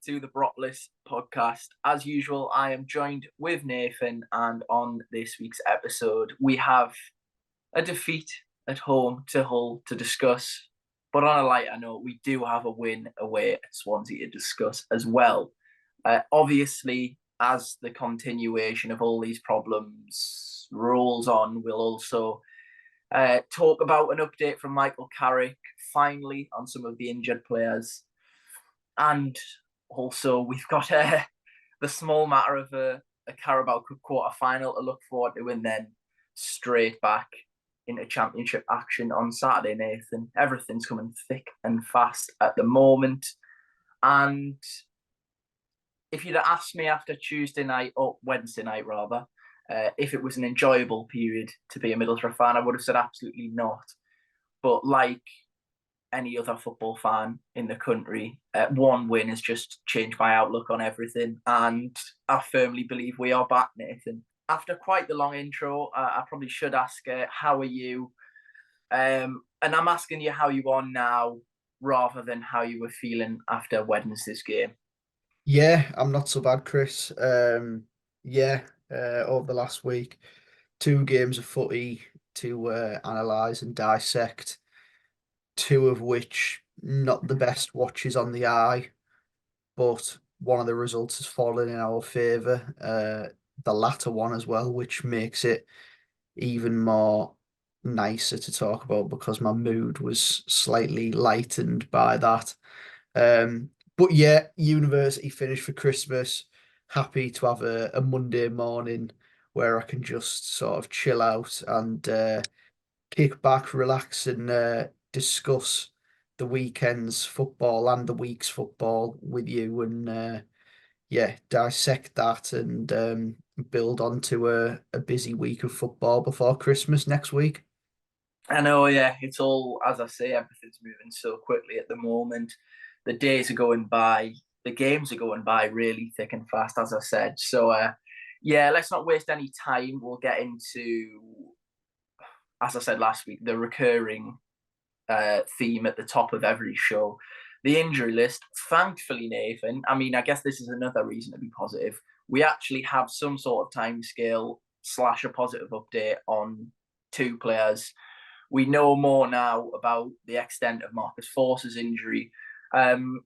to the Boropolis podcast. As usual, I am joined with Nathan, and on this week's episode, we have a defeat at home to Hull to discuss. But on a lighter note, we do have a win away at Swansea to discuss as well. Obviously, as the continuation of all these problems rolls on, we'll also talk about an update from Michael Carrick, finally, on some of the injured players. And also, we've got the small matter of a Carabao Cup quarter final to look forward to, and then straight back into championship action on Saturday, Nathan. Everything's coming thick and fast at the moment. And if you'd have asked me after Tuesday night, or Wednesday night rather, if it was an enjoyable period to be a Middlesbrough fan, I would have said absolutely not. But like any other football fan in the country, one win has just changed my outlook on everything, and I firmly believe we are back, Nathan. After quite the long intro, I probably should ask, how are you? And I'm asking you how you are now, rather than how you were feeling after Wednesday's game. Yeah, I'm not so bad, Chris. Over the last week, two games of footy to analyse and dissect, two of which not the best watches on the eye, but one of the results has fallen in our favour. The latter one as well, which makes it even more nicer to talk about because my mood was slightly lightened by that. But yeah, university finished for Christmas. Happy to have a Monday morning where I can just sort of chill out and kick back, relax, and discuss the weekend's football and the week's football with you, and dissect that and build onto a busy week of football before Christmas next week. I know, yeah, it's all, as I say, everything's moving so quickly at the moment. The days are going by, the games are going by really thick and fast, as I said. So, yeah, let's not waste any time. We'll get into, as I said last week, the recurring theme at the top of every show, the injury list. Thankfully, Nathan, I mean, I guess this is another reason to be positive. We actually have some sort of time scale slash a positive update on two players. We know more now about the extent of Marcus Force's injury.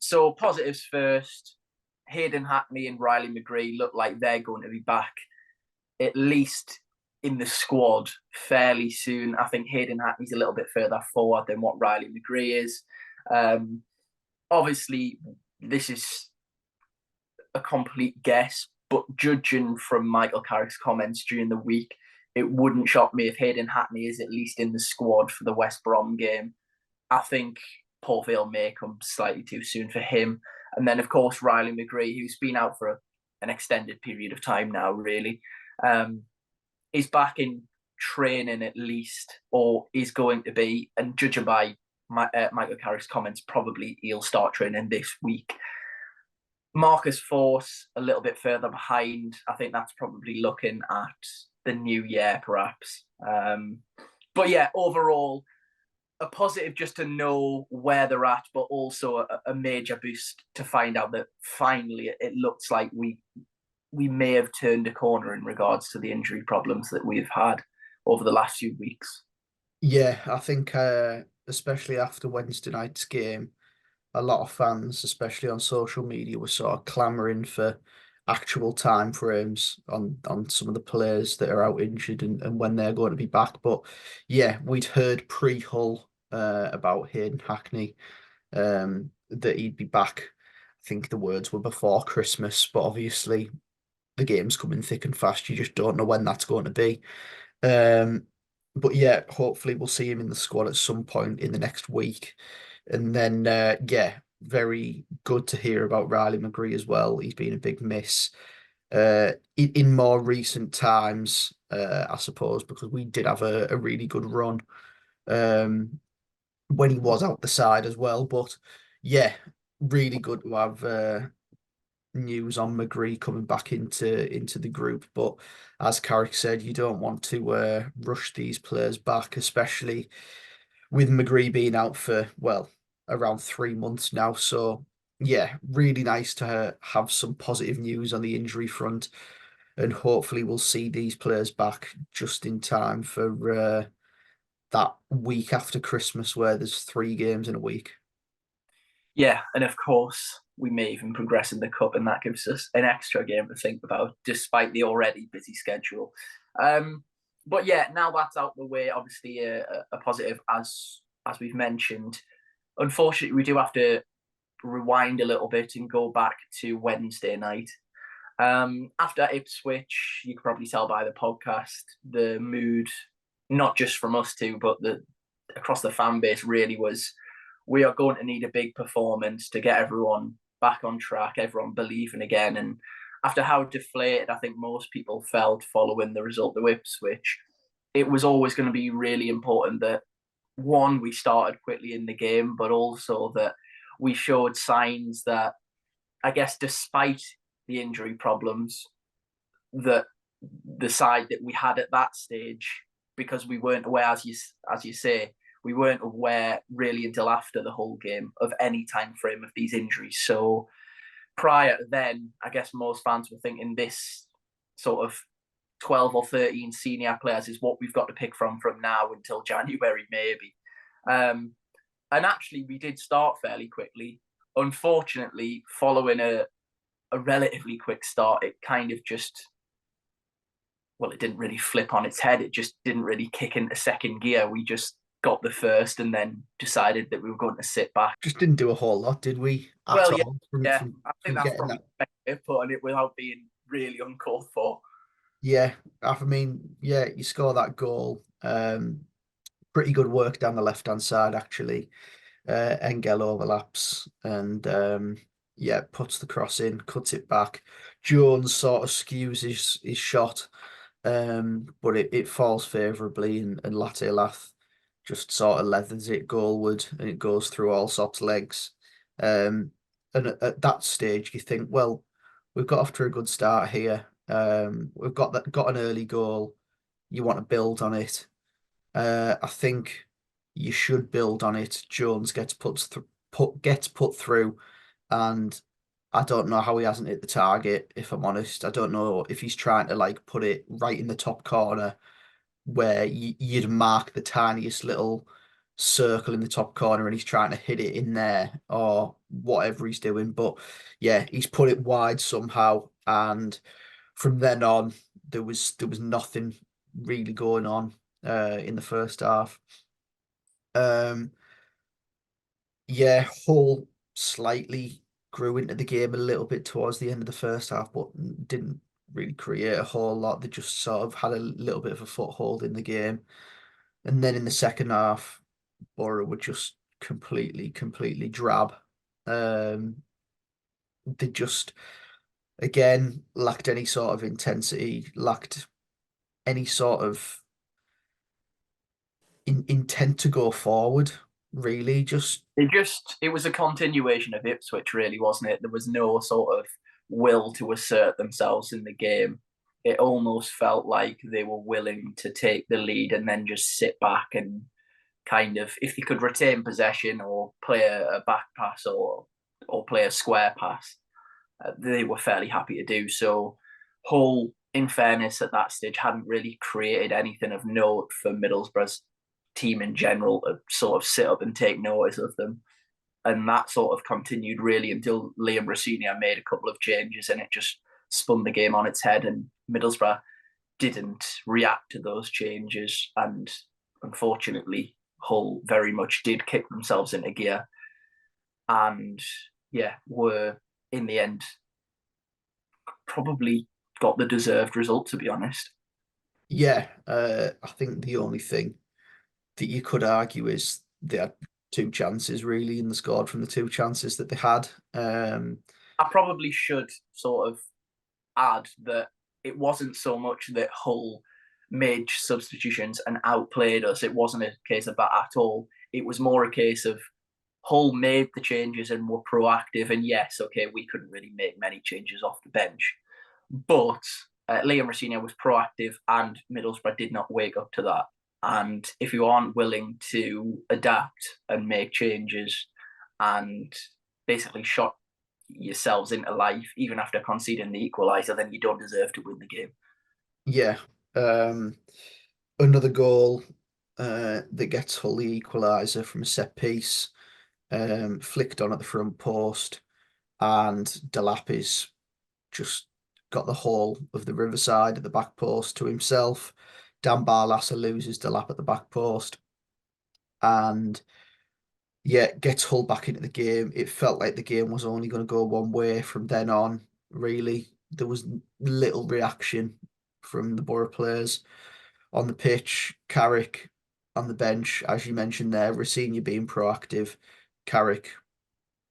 So positives first. Hayden Hackney and Riley McGree look like they're going to be back, at least in the squad, fairly soon. I think Hayden Hackney's a little bit further forward than what Riley McGree is. Obviously, this is a complete guess, but judging from Michael Carrick's comments during the week, it wouldn't shock me if Hayden Hackney is at least in the squad for the West Brom game. I think Paul Vale may come slightly too soon for him. And then, of course, Riley McGree, who's been out for an extended period of time now, really, is back in training at least, or is going to be. And judging by Michael Carrick's comments, probably he'll start training this week. Marcus Force, a little bit further behind. I think that's probably looking at the new year, perhaps. But yeah, overall, a positive just to know where they're at, but also a major boost to find out that finally it looks like we may have turned a corner in regards to the injury problems that we've had over the last few weeks. Yeah, I think especially after Wednesday night's game, a lot of fans, especially on social media, were sort of clamoring for actual time frames on some of the players that are out injured and when they're going to be back. But yeah, we'd heard pre-Hull about Hayden Hackney, that he'd be back. I think the words were before Christmas, but obviously the game's coming thick and fast. You just don't know when that's going to be. Um, but yeah, hopefully we'll see him in the squad at some point in the next week. And then, very good to hear about Riley McGree as well. He's been a big miss in more recent times, I suppose, because we did have a really good run um, when he was out the side as well. But yeah, really good to have news on McGree coming back into the group. But as Carrick said, you don't want to rush these players back, especially with McGree being out for, well, around 3 months now. So yeah, really nice to have some positive news on the injury front, and hopefully we'll see these players back just in time for that week after Christmas where there's 3 games in a week. Yeah, and of course, we may even progress in the cup, and that gives us an extra game to think about, despite the already busy schedule. But yeah, now that's out the way, obviously a positive, as we've mentioned. Unfortunately, we do have to rewind a little bit and go back to Wednesday night. After Ipswich, you could probably tell by the podcast, the mood, not just from us two, but across the fan base, really was we are going to need a big performance to get everyone back on track, everyone believing again. And after how deflated I think most people felt following the result of Ipswich, it was always going to be really important that one, we started quickly in the game, but also that we showed signs that, I guess, despite the injury problems, that the side that we had at that stage, because we weren't aware, as you say, we weren't aware really until after the whole game of any time frame of these injuries. So prior to then, I guess most fans were thinking this sort of 12 or 13 senior players is what we've got to pick from now until January, maybe. And actually, we did start fairly quickly. Unfortunately, following a relatively quick start, it kind of just, well, it didn't really flip on its head. It just didn't really kick into second gear. We just got the first and then decided that we were going to sit back. Just didn't do a whole lot, did we, at Well, yeah, all, from yeah. from, I think from that's getting probably that? the best way of putting it without being really uncalled for. Yeah, I mean, yeah, you score that goal. Pretty good work down the left-hand side, actually. Engel overlaps and yeah, puts the cross in, cuts it back. Jones sort of skews his shot, but it falls favourably, and Latte Lath just sort of leathers it goalward, and it goes through Allsop's legs. Um, and at that stage, you think, well, we've got off to a good start here. We've got an early goal. You want to build on it. I think you should build on it. Jones gets put through, and I don't know how he hasn't hit the target, if I'm honest. I don't know if he's trying to like put it right in the top corner where you'd mark the tiniest little circle in the top corner, and he's trying to hit it in there, or whatever he's doing. But yeah, he's put it wide somehow, and from then on there was nothing really going on in the first half. Um, yeah, Hull slightly grew into the game a little bit towards the end of the first half, but didn't really create a whole lot. They just sort of had a little bit of a foothold in the game. And then in the second half, Boro were just completely drab. They just, again, lacked any sort of intensity, lacked any sort of intent to go forward, really. Just, It was a continuation of Ipswich, really, wasn't it? There was no sort of will to assert themselves in the game. It almost felt like they were willing to take the lead and then just sit back and kind of, if they could retain possession or play a back pass or play a square pass, they were fairly happy to do so. Hull, in fairness, at that stage hadn't really created anything of note for Middlesbrough's team in general to sort of sit up and take notice of them. And that sort of continued really until Liam Rossini made a couple of changes, and it just spun the game on its head. And Middlesbrough didn't react to those changes. And unfortunately, Hull very much did kick themselves into gear. And yeah, were in the end probably got the deserved result, to be honest. yeah, I think the only thing that you could argue is they had 2 chances really, and they scored from the 2 chances that they had. I probably should sort of add that it wasn't so much that Hull made substitutions and outplayed us. It wasn't a case of that at all. It was more a case of Hull made the changes and were proactive. And yes, okay, we couldn't really make many changes off the bench, but Liam Rossini was proactive, and Middlesbrough did not wake up to that. And if you aren't willing to adapt and make changes and basically yourselves into life, even after conceding the equaliser, then you don't deserve to win the game. Yeah. Another goal that gets Hull the equaliser from a set piece, flicked on at the front post, and Delap is just got the whole of the Riverside at the back post to himself. Dan Barlasser loses Delap at the back post, and yeah, gets Hull back into the game. It felt like the game was only going to go one way from then on, really. There was little reaction from the Boro players on the pitch. Carrick on the bench, as you mentioned there, Rosenior being proactive. Carrick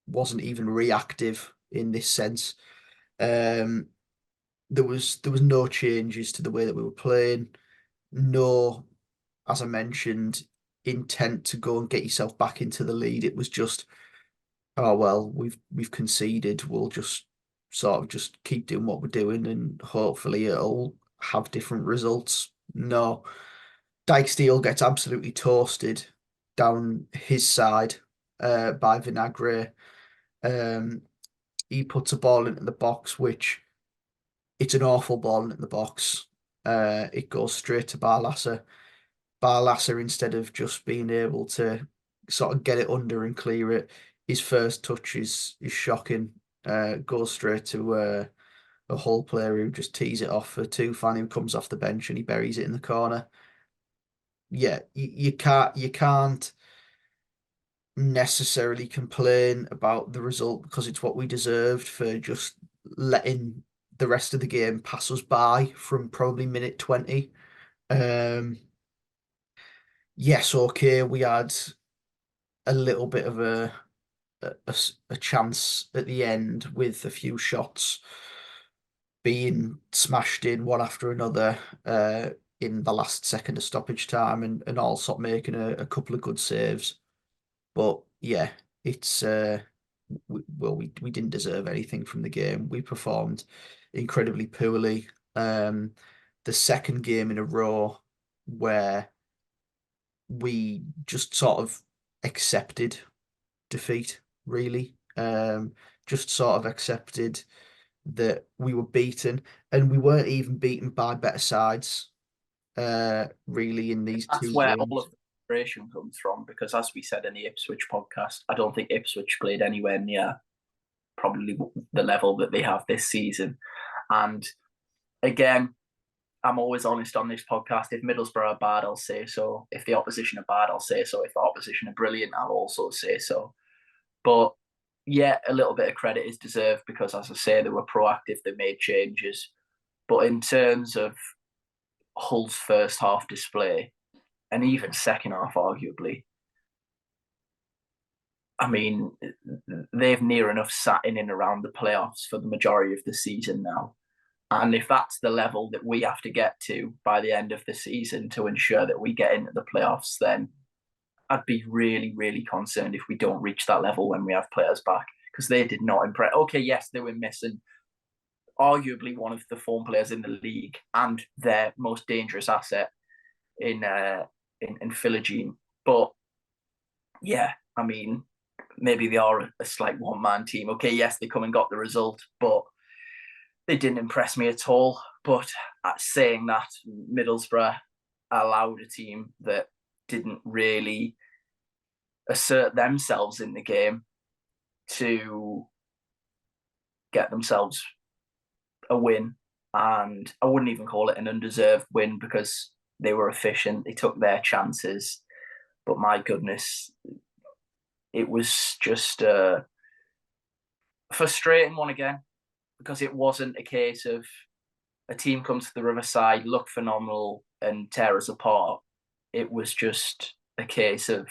wasn't even reactive in this sense. Um, there was no changes to the way that we were playing. No, as I mentioned, intent to go and get yourself back into the lead. It was just, oh well, we've conceded. We'll just sort of just keep doing what we're doing, and hopefully it'll have different results. No, Dijksteel gets absolutely toasted down his side by Vinagre. Um, he puts a ball into the box, which it's an awful ball into the box. It goes straight to Barlasser. Barlasser, instead of just being able to sort of get it under and clear it, his first touch is shocking. Goes straight to a Hull player who just tees it off for Tufan, who comes off the bench and he buries it in the corner. Yeah, you can't necessarily complain about the result because it's what we deserved for just letting the rest of the game pass us by from probably minute 20. Um, yes, okay, we had a little bit of a chance at the end with a few shots being smashed in one after another in the last second of stoppage time, and Allsop making a couple of good saves. But yeah, it's we didn't deserve anything from the game. We performed incredibly poorly. The second game in a row where we just sort of accepted defeat, really. Just sort of accepted that we were beaten, and we weren't even beaten by better sides, really, in these That's two where all games. of the frustration comes from, because as we said in the Ipswich podcast, I don't think Ipswich played anywhere near probably the level that they have this season. And again, I'm always honest on this podcast. If Middlesbrough are bad, I'll say so. If the opposition are bad, I'll say so. If the opposition are brilliant, I'll also say so. But yeah, a little bit of credit is deserved because, as I say, they were proactive, they made changes. But in terms of Hull's first half display, and even second half, arguably, I mean, they've near enough sat in and around the playoffs for the majority of the season now. And if that's the level that we have to get to by the end of the season to ensure that we get into the playoffs, then I'd be really, really concerned if we don't reach that level when we have players back, because they did not impress. Okay, yes, they were missing arguably one of the form players in the league and their most dangerous asset in Philogene. But yeah, I mean, maybe they are a slight one-man team. Okay, yes, they come and got the result, but they didn't impress me at all. But saying that, Middlesbrough allowed a team that didn't really assert themselves in the game to get themselves a win. And I wouldn't even call it an undeserved win because they were efficient. They took their chances. But my goodness, it was just a frustrating one again, because it wasn't a case of a team comes to the Riverside, look phenomenal, and tear us apart. It was just a case of,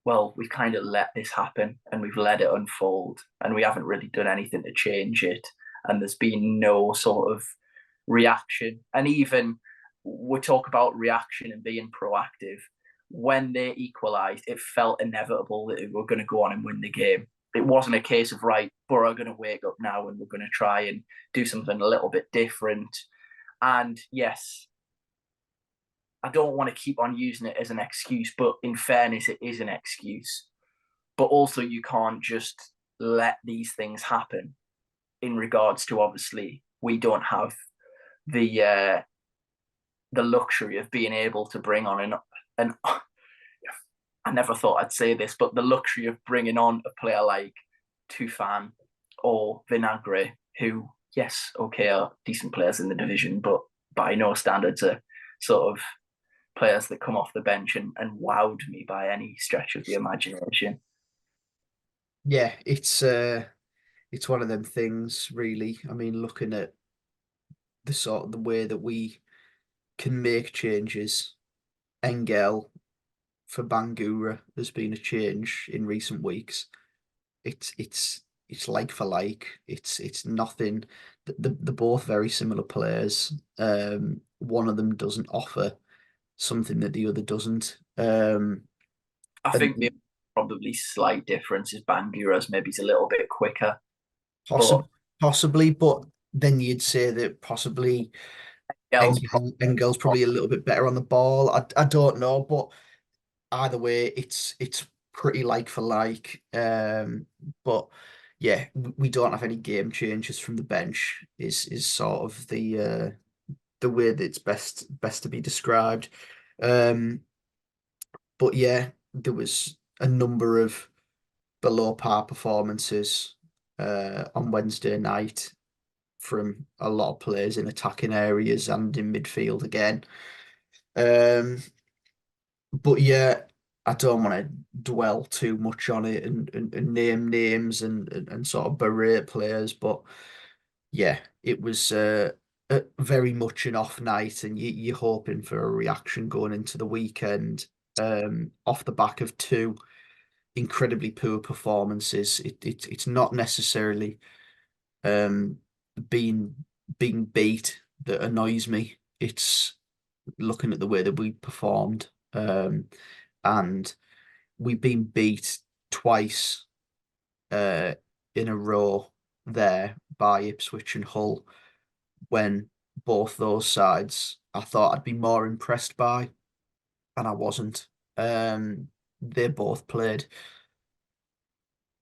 well, we've kind of let this happen and we've let it unfold, and we haven't really done anything to change it. And there's been no sort of reaction. And even we talk about reaction and being proactive. When they equalised, it felt inevitable that we were going to go on and win the game. It wasn't a case of, right, Boro are going to wake up now and we're going to try and do something a little bit different. And yes, I don't want to keep on using it as an excuse, but in fairness, it is an excuse. But also, you can't just let these things happen. In regards to, obviously, we don't have the luxury of being able to bring on an I never thought I'd say this, but the luxury of bringing on a player like Tufan or Vinagre, who, yes, okay, are decent players in the division, but by no standards are sort of players that come off the bench and wowed me by any stretch of the imagination. Yeah, it's one of them things, really. I mean, looking at the way that we can make changes, Engel for Bangura has been a change in recent weeks. It's like for like. It's nothing. They're both very similar players. One of them doesn't offer something that the other doesn't. I And think the probably slight difference is Bangura's maybe is a little bit quicker, but possibly, but then you'd say that possibly Gel's probably Engel's probably a little bit better on the ball. I don't know, but either way, it's pretty like for like. But yeah, we don't have any game changes from the bench. Is sort of the way that it's best to be described. Um, but yeah, there was a number of below par performances on Wednesday night from a lot of players in attacking areas and in midfield again. Um, but yeah, I don't want to dwell too much on it and name names and sort of berate players, but yeah, it was very much an off night, and you're hoping for a reaction going into the weekend off the back of two incredibly poor performances. It's not necessarily um, being beat that annoys me. It's looking at the way that we performed, and we've been beat twice uh, in a row there by Ipswich and Hull. When both those sides I thought I'd be more impressed by, and I wasn't. They both played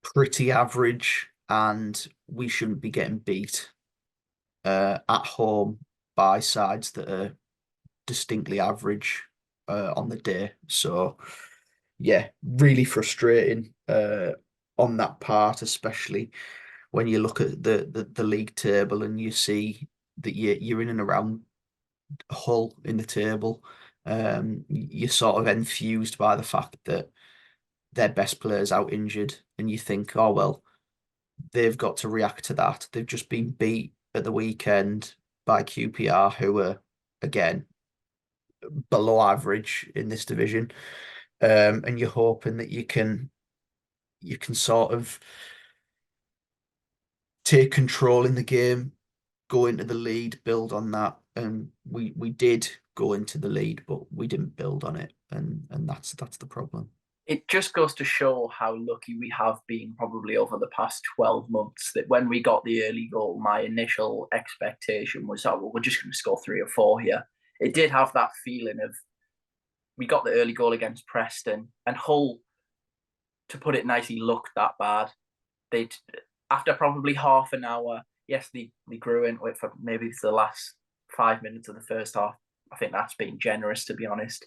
pretty average, and we shouldn't be getting beat at home by sides that are distinctly average on the day. So yeah, really frustrating on that part, especially when you look at the league table and you see that you're in and around Hull in the table. You're sort of enthused by the fact that their best players out injured, and you think, oh well, they've got to react to that. They've just been beat at the weekend by QPR, who are again below average in this division. And you're hoping that you can sort of take control in the game, go into the lead, build on that. And we did go into the lead, but we didn't build on it, and that's the problem. it just goes to show how lucky we have been probably over the past 12 months that when we got the early goal, my initial expectation was, oh, well, we're just going to score 3 or 4 here. It did have that feeling of we got the early goal against Preston, and Hull, to put it nicely, looked that bad. They'd, after probably half an hour, yes, they grew into it for maybe the last 5 minutes of the first half. I think that's being generous, to be honest.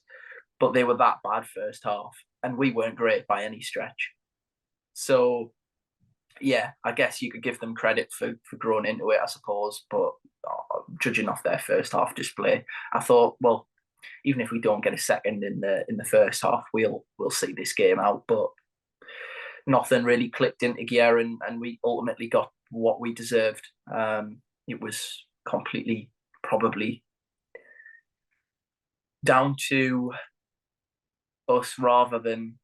But they were that bad first half, and we weren't great by any stretch. So, yeah, I guess you could give them credit for growing into it, I suppose. But judging off their first half display, I thought, well, even if we don't get a second in the first half, we'll see this game out. But nothing really clicked into gear, and we ultimately got what we deserved. It was completely probably down to us rather than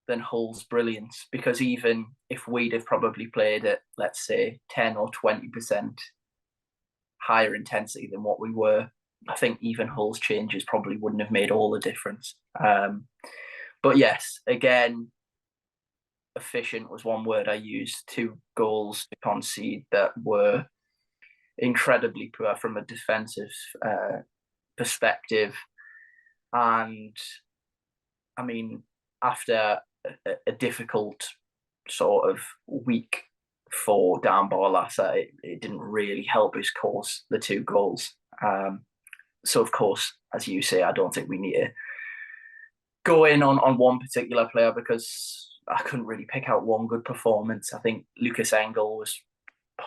Hull's brilliance, because even if we'd have probably played at, let's say, 10 or 20% higher intensity than what we were, I think even Hull's changes probably wouldn't have made all the difference. But yes, again, efficient was one word I used. 2 goals to concede that were incredibly poor from a defensive perspective. And I mean, after a difficult sort of week for Dan Barlaser, it didn't really help his cause, the 2 goals. So, of course, as you say, I don't think we need to go in on one particular player because I couldn't really pick out one good performance. I think Lucas Engel was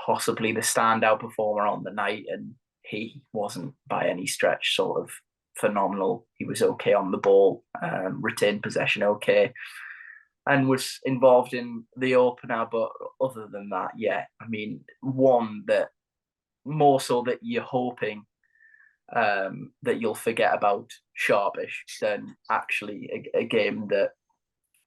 possibly the standout performer on the night, and he wasn't by any stretch sort of phenomenal. He was okay on the ball, retained possession okay, and was involved in the opener. But other than that, yeah, I mean, one that more so that you're hoping that you'll forget about sharpish than actually a game that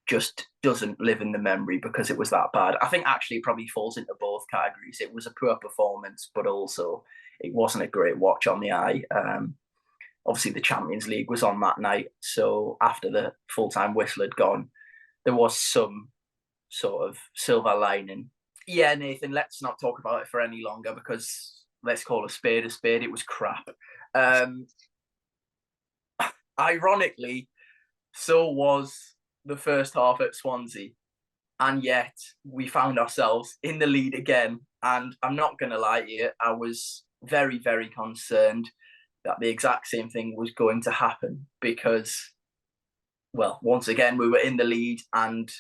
just doesn't live in the memory because it was that bad. I think actually it probably falls into both categories. It was a poor performance, but also it wasn't a great watch on the eye. Obviously, the Champions League was on that night, so after the full-time whistle had gone, there was some sort of silver lining. Yeah, Nathan, let's not talk about it for any longer because let's call a spade a spade. It was crap. Ironically, so was the first half at Swansea. And yet we found ourselves in the lead again. And I'm not going to lie to you, I was very, very concerned that the exact same thing was going to happen because, well, once again, we were in the lead and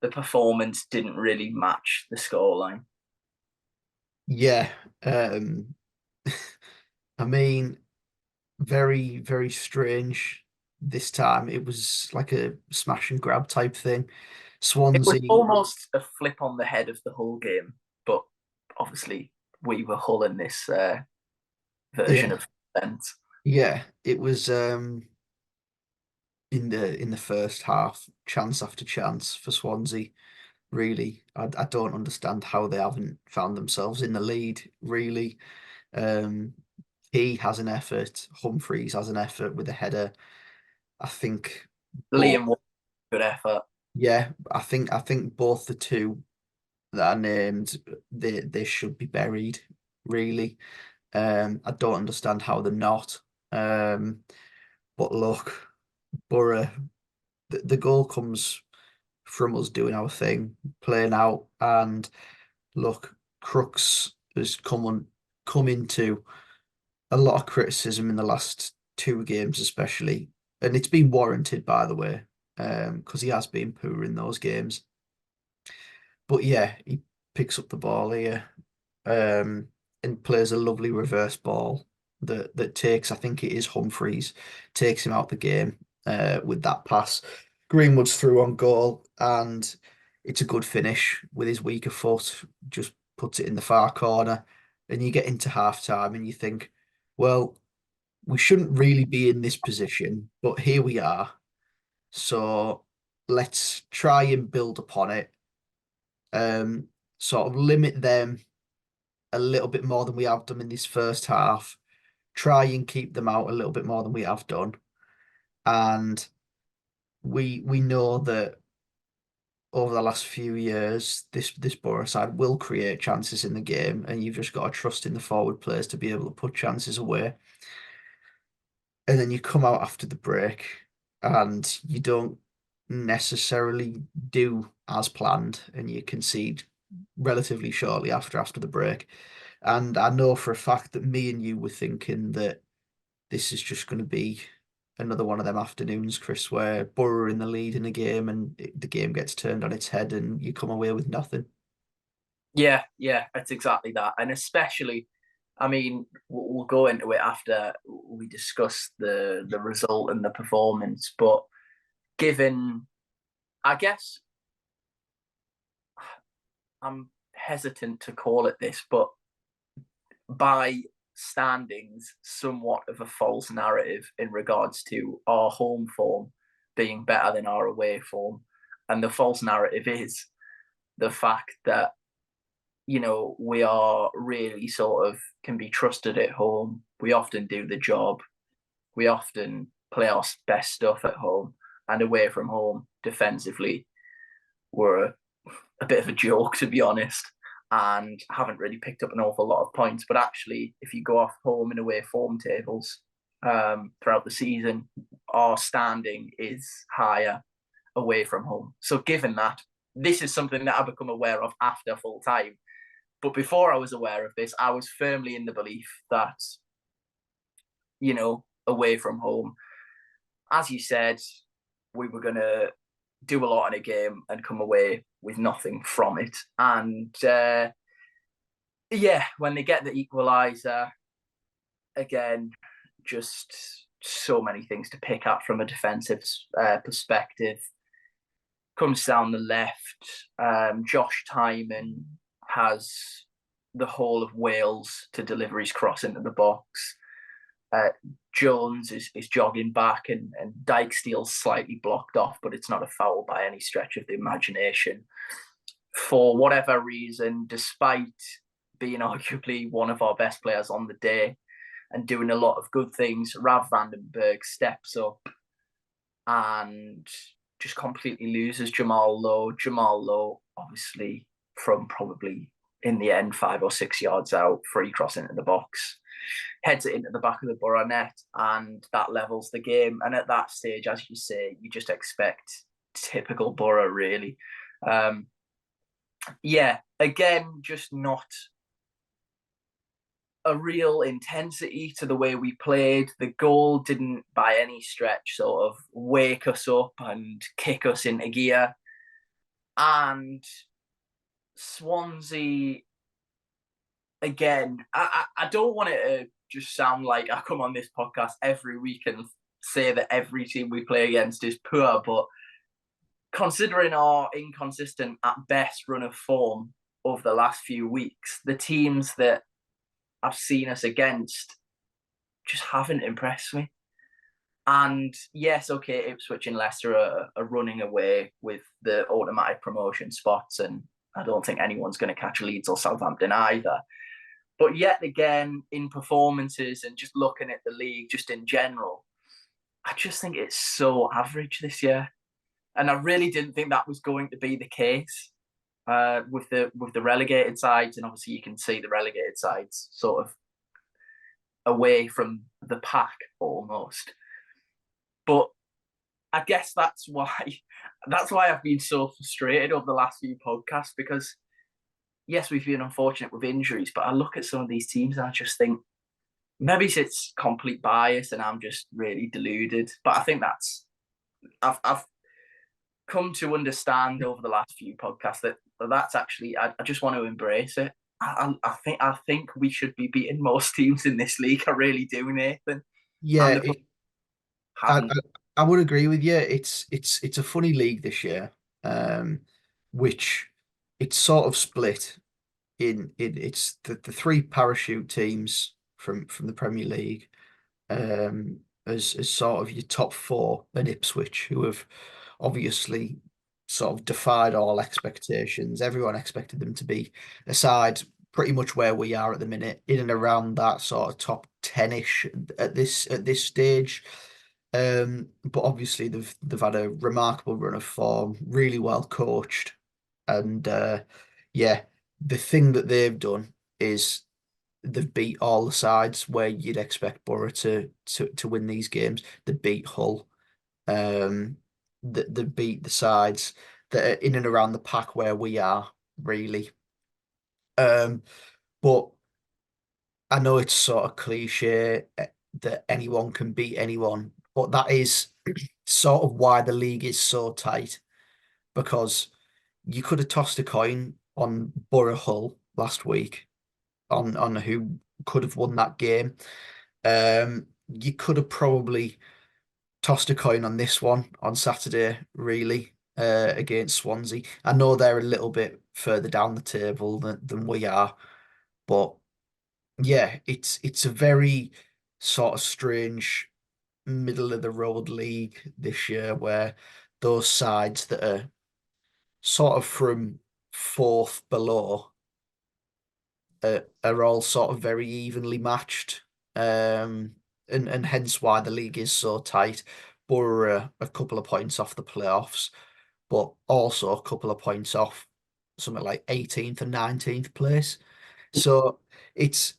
the performance didn't really match the scoreline. Yeah. I mean, very, very strange this time. It was like a smash and grab type thing. It was Swansea, almost a flip on the head of the whole game, but obviously we were Hull in this version yeah, of events. yeah, it was in the first half, chance after chance for Swansea. Really, I don't understand how they haven't found themselves in the lead. Really, um, he has an effort. Humphreys has an effort with a header. I think both. Liam, good effort. Yeah, I think both the two that are named, they should be buried. Really, I don't understand how they're not. Um, but look, Boro, the goal comes from us doing our thing, playing out, and look, Crooks has come into a lot of criticism in the last 2 games, especially, and it's been warranted, by the way, because he has been poor in those games. But yeah, he picks up the ball here, um, and plays a lovely reverse ball that takes, I think it is Humphreys, takes him out the game with that pass. Greenwood's through on goal, and it's a good finish with his weaker foot, just puts it in the far corner. And you get into half time and you think, well, we shouldn't really be in this position, but here we are. So let's try and build upon it, um, sort of limit them a little bit more than we have done in this first half, try and keep them out a little bit more than we have done. And we know that over the last few years, this Borough side will create chances in the game, and you've just got to trust in the forward players to be able to put chances away. And then you come out after the break, and you don't necessarily do as planned, and you concede relatively shortly after the break. And I know for a fact that me and you were thinking that this is just going to be another one of them afternoons, Chris, where Borough are in the lead in a game and the game gets turned on its head and you come away with nothing. Yeah, it's exactly that. And especially, I mean, we'll go into it after we discuss the result and the performance. But given, I guess, I'm hesitant to call it this, but by standings, somewhat of a false narrative in regards to our home form being better than our away form. And the false narrative is the fact that, we are really sort of can be trusted at home. We often do the job. We often play our best stuff at home, and away from home defensively, we're a bit of a joke, to be honest, and haven't really picked up an awful lot of points. But actually, if you go off home and away form tables throughout the season, our standing is higher away from home. So given that, this is something that I become aware of after full time. But before I was aware of this, I was firmly in the belief that, away from home, as you said, we were going to do a lot in a game and come away with nothing from it. And yeah, when they get the equaliser, again, just so many things to pick up from a defensive perspective. Comes down the left. Josh Timon has the whole of Wales to deliver his cross into the box. Jones is jogging back, and Dijksteel's slightly blocked off, but it's not a foul by any stretch of the imagination. For whatever reason, despite being arguably one of our best players on the day and doing a lot of good things, Rav Vandenberg steps up and just completely loses Jamal Lowe. Jamal Lowe, obviously, from probably in the end 5 or 6 yards out, free cross into the box, heads it into the back of the Boro net, and that levels the game. And at that stage, as you say, you just expect typical Boro, really. Yeah, again, just not a real intensity to the way we played. The goal didn't by any stretch sort of wake us up and kick us into gear. And Swansea, again, I don't want it to just sound like I come on this podcast every week and say that every team we play against is poor, but considering our inconsistent at best run of form over the last few weeks, the teams that I've seen us against just haven't impressed me. And yes, okay, Ipswich and Leicester are running away with the automatic promotion spots, and I don't think anyone's going to catch Leeds or Southampton either. But yet again, in performances and just looking at the league just in general, I just think it's so average this year. And I really didn't think that was going to be the case with the relegated sides. And obviously you can see the relegated sides sort of away from the pack almost. But I guess that's why I've been so frustrated over the last few podcasts, because yes, we've been unfortunate with injuries, but I look at some of these teams and I just think maybe it's complete bias and I'm just really deluded. But I think I've come to understand over the last few podcasts that's actually I just want to embrace it. I think we should be beating most teams in this league. I really do, Nathan. Yeah, And the I, haven't. I would agree with you. It's a funny league this year, which it's sort of split in it's the three parachute teams from the Premier League, as sort of your top four, and Ipswich, who have obviously sort of defied all expectations. Everyone expected them to be a side pretty much where we are at the minute, in and around that sort of top 10-ish at this stage. But obviously they've had a remarkable run of form, really well coached, and yeah, the thing that they've done is they've beat all the sides where you'd expect Boro to win these games. They beat Hull, they beat the sides that are in and around the pack where we are, really. Um, but I know it's sort of cliche that anyone can beat anyone, but that is sort of why the league is so tight, because you could have tossed a coin on Borough Hull last week on who could have won that game. You could have probably tossed a coin on this one on Saturday, really, against Swansea. I know they're a little bit further down the table than we are, but yeah, it's a very sort of strange middle of the road league this year, where those sides that are sort of from fourth below are all sort of very evenly matched. And hence why the league is so tight. Borough are a couple of points off the playoffs, but also a couple of points off something like 18th and 19th place. So it's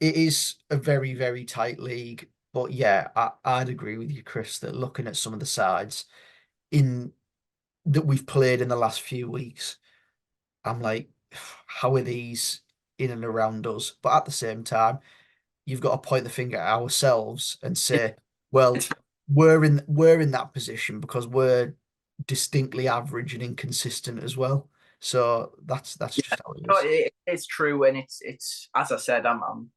it is a very, very tight league. But yeah, I'd agree with you, Chris, that looking at some of the sides in that we've played in the last few weeks, I'm like, how are these in and around us? But at the same time, you've got to point the finger at ourselves and say, well, It's we're in that position because we're distinctly average and inconsistent as well. So that's yeah, just how it no, is. it's true, and it's as I said, I'm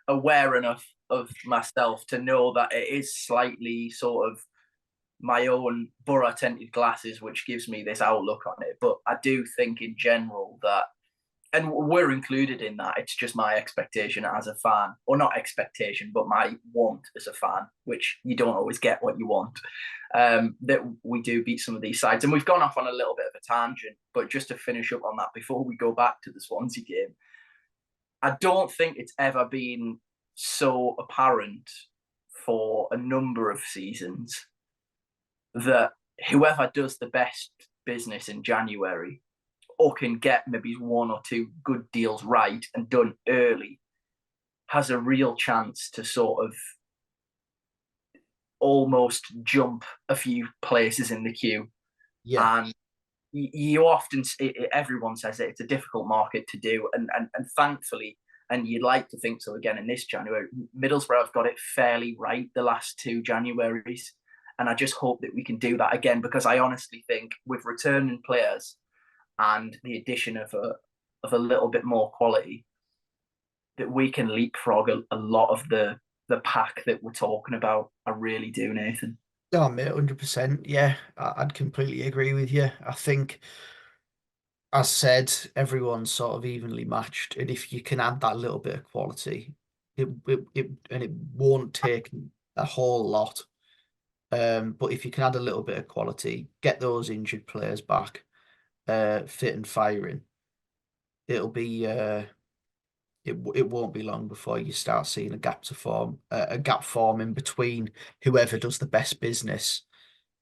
aware enough of myself to know that it is slightly sort of my own Boro tinted glasses, which gives me this outlook on it. But I do think in general that, and we're included in that. It's just my expectation as a fan, or not expectation, but my want as a fan, which you don't always get what you want. That we do beat some of these sides, and we've gone off on a little bit of a tangent. But just to finish up on that before we go back to the Swansea game, I don't think it's ever been so apparent for a number of seasons that whoever does the best business in January or can get maybe one or two good deals right and done early has a real chance to sort of almost jump a few places in the queue. Yeah. And you often, everyone says that it's a difficult market to do. And thankfully, and you'd like to think so again in this January, Middlesbrough have got it fairly right the last two Januaries. And I just hope that we can do that again, because I honestly think with returning players and the addition of a little bit more quality, that we can leapfrog a lot of the pack that we're talking about. I really do, Nathan. Oh, mate, 100%. Yeah, I'd completely agree with you. I think, as said, everyone's sort of evenly matched, and if you can add that little bit of quality, it won't take a whole lot. But if you can add a little bit of quality, get those injured players back, fit and firing, it'll be it won't be long before you start seeing a gap form in between whoever does the best business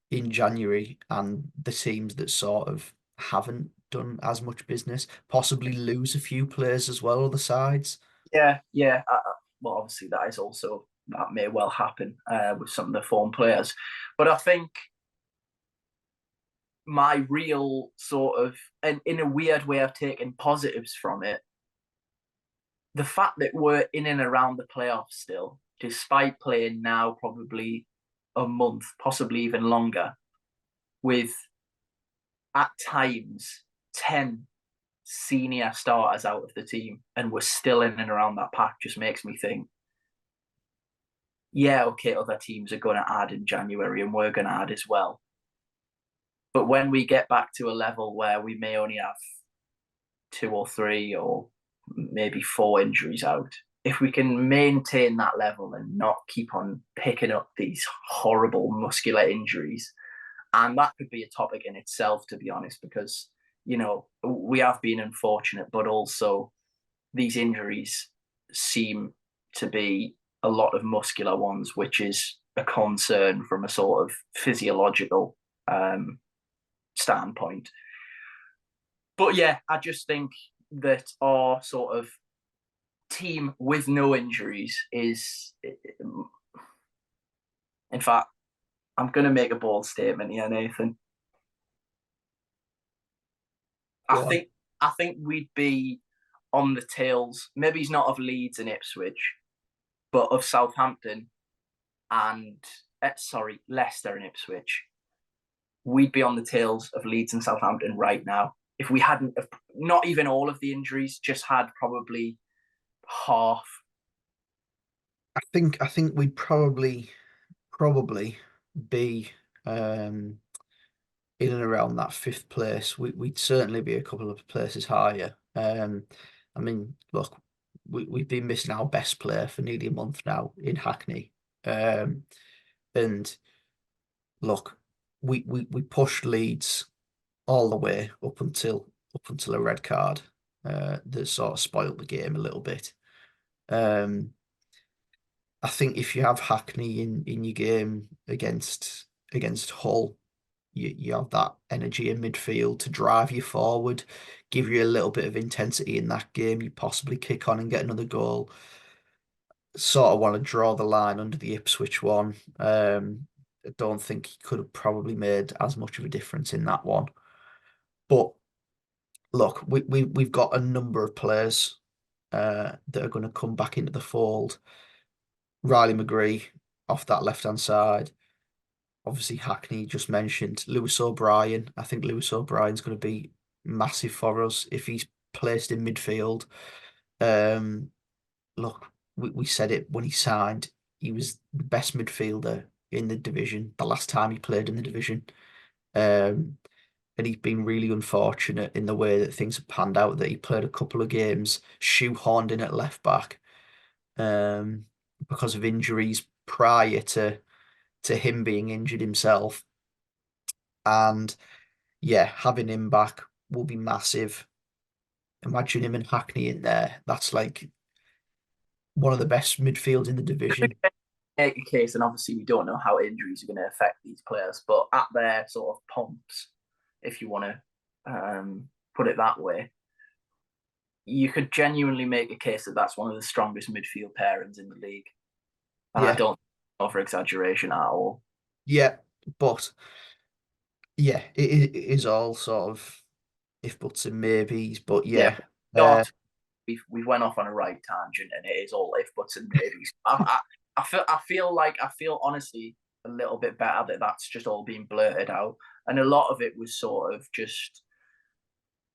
in January and the teams that sort of haven't done as much business, possibly lose a few players as well, other sides. Yeah, yeah. Well, obviously that is also that may well happen with some of the form players, but I think my real sort of, and in a weird way, I've taken positives from it. The fact that we're in and around the playoffs still, despite playing now probably a month, possibly even longer, with at times 10 senior starters out of the team, and we're still in and around that pack, just makes me think, yeah, okay, other teams are going to add in January and we're going to add as well. But when we get back to a level where we may only have two or three or maybe four injuries out, if we can maintain that level and not keep on picking up these horrible muscular injuries, and that could be a topic in itself, to be honest, because, we have been unfortunate, but also these injuries seem to be a lot of muscular ones, which is a concern from a sort of physiological standpoint. But yeah, I just think that our sort of team with no injuries is, in fact, I'm going to make a bold statement here, Nathan. I Go on. think I think we'd be on the tails. Maybe he's not of Leeds and Ipswich, but of Southampton and sorry, Leicester and Ipswich. We'd be on the tails of Leeds and Southampton right now if we hadn't, not even all of the injuries, just had probably half. I think we'd probably be um in and around that fifth place. We'd certainly be a couple of places higher. I mean, look, we've been missing our best player for nearly a month now in Hackney. And look, we pushed Leeds all the way up until a red card that sort of spoiled the game a little bit. Um, I think if you have Hackney in your game against Hull, you have that energy in midfield to drive you forward, give you a little bit of intensity in that game. You possibly kick on and get another goal. Sort of want to draw the line under the Ipswich one. I don't think he could have probably made as much of a difference in that one. But look, we've got a number of players that are going to come back into the fold. Riley McGree off that left hand side. Obviously, Hackney just mentioned Lewis O'Brien. I think Lewis O'Brien's going to be massive for us if he's placed in midfield. Um, Look, we said it when he signed. He was the best midfielder in the division the last time he played in the division. Um, and he's been really unfortunate in the way that things have panned out, that he played a couple of games shoehorned in at left back um, because of injuries prior to him being injured himself. And yeah, having him back will be massive. Imagine him and Hackney in there. That's like one of the best midfields in the division. Make a case, and obviously we don't know how injuries are going to affect these players, but at their sort of pomps, if you want to put it that way, you could genuinely make a case that that's one of the strongest midfield pairings in the league. And I Yeah, don't over exaggeration at all. yeah, but yeah, it is all sort of if buts and maybes. But Yeah, yeah, uh, not we went off on a right tangent, and it is all if buts and maybes. I feel honestly a little bit better that that's just all being blurted out, and a lot of it was sort of just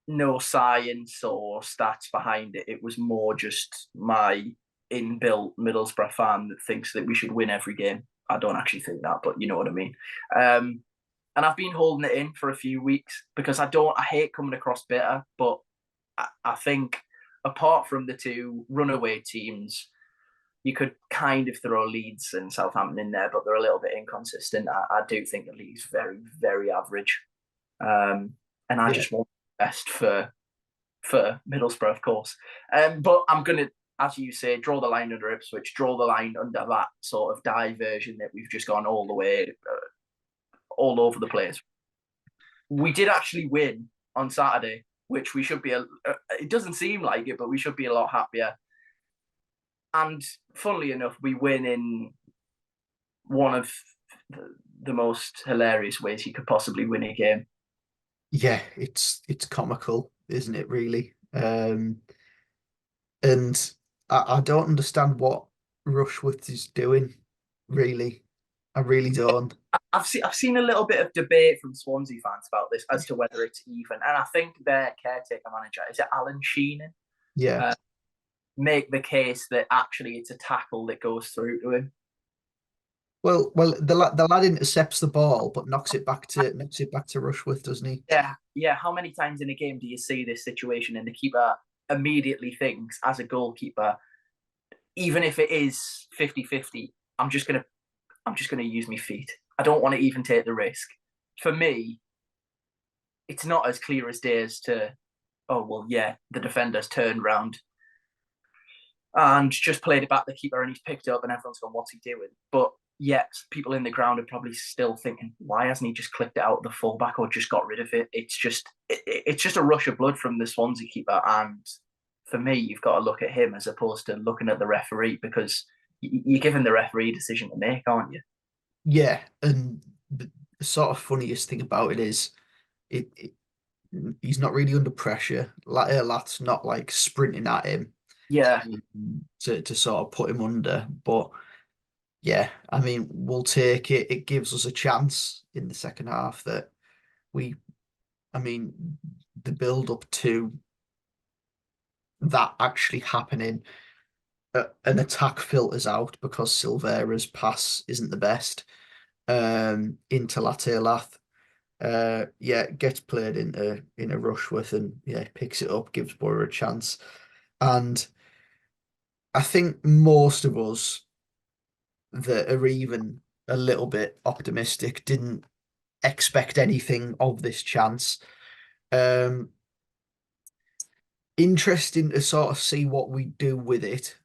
no science or stats behind it. It was more just my inbuilt Middlesbrough fan that thinks that we should win every game. I don't actually think that, but you know what I mean. And I've been holding it in for a few weeks because I hate coming across bitter, but I think apart from the two runaway teams, you could kind of throw Leeds and Southampton in there, but they're a little bit inconsistent. I do think the league's very, very average. And I yeah, just want the best for Middlesbrough, of course. But I'm gonna, as you say, draw the line under Ipswich, draw the line under that sort of diversion that we've just gone all the way, all over the place. We did actually win on Saturday, which we should be. It doesn't seem like it, but we should be a lot happier. And funnily enough, we win in one of the most hilarious ways you could possibly win a game. yeah. It's comical, isn't it? Really. And I don't understand what Rushworth is doing. Really, I really don't. I've seen a little bit of debate from Swansea fans about this as to whether it's even, and I think their caretaker manager is it Alan Sheenan Yeah. uh, make the case that actually it's a tackle that goes through to him. Well, the lad intercepts the ball, but knocks it back to Rushworth, doesn't he? Yeah, yeah. How many times in a game do you see this situation and the keeper immediately thinks, as a goalkeeper, even if it is 50-50, I'm just gonna use my feet. I don't want to even take the risk. For me, it's not as clear as day as to, oh well, yeah, the defender's turned round and just played it back the keeper and he's picked it up and everyone's gone, what's he doing? But yet people in the ground are probably still thinking, why hasn't he just clicked it out of the fullback or just got rid of it? It's just a rush of blood from the Swansea keeper. And for me, you've got to look at him as opposed to looking at the referee because you're giving the referee a decision to make, aren't you? Yeah, and the sort of funniest thing about it is it he's not really under pressure. Like lat's not like sprinting at him Yeah, to sort of put him under. But yeah, I mean, we'll take it. It gives us a chance in the second half that we, I mean, the build up to that actually happening, an attack filters out because Silvera's pass isn't the best into Latte yeah, gets played in a Rushworth and yeah, picks it up, gives Boro a chance. And I think most of us that are even a little bit optimistic didn't expect anything of this chance. Um, Interesting to sort of see what we do with it,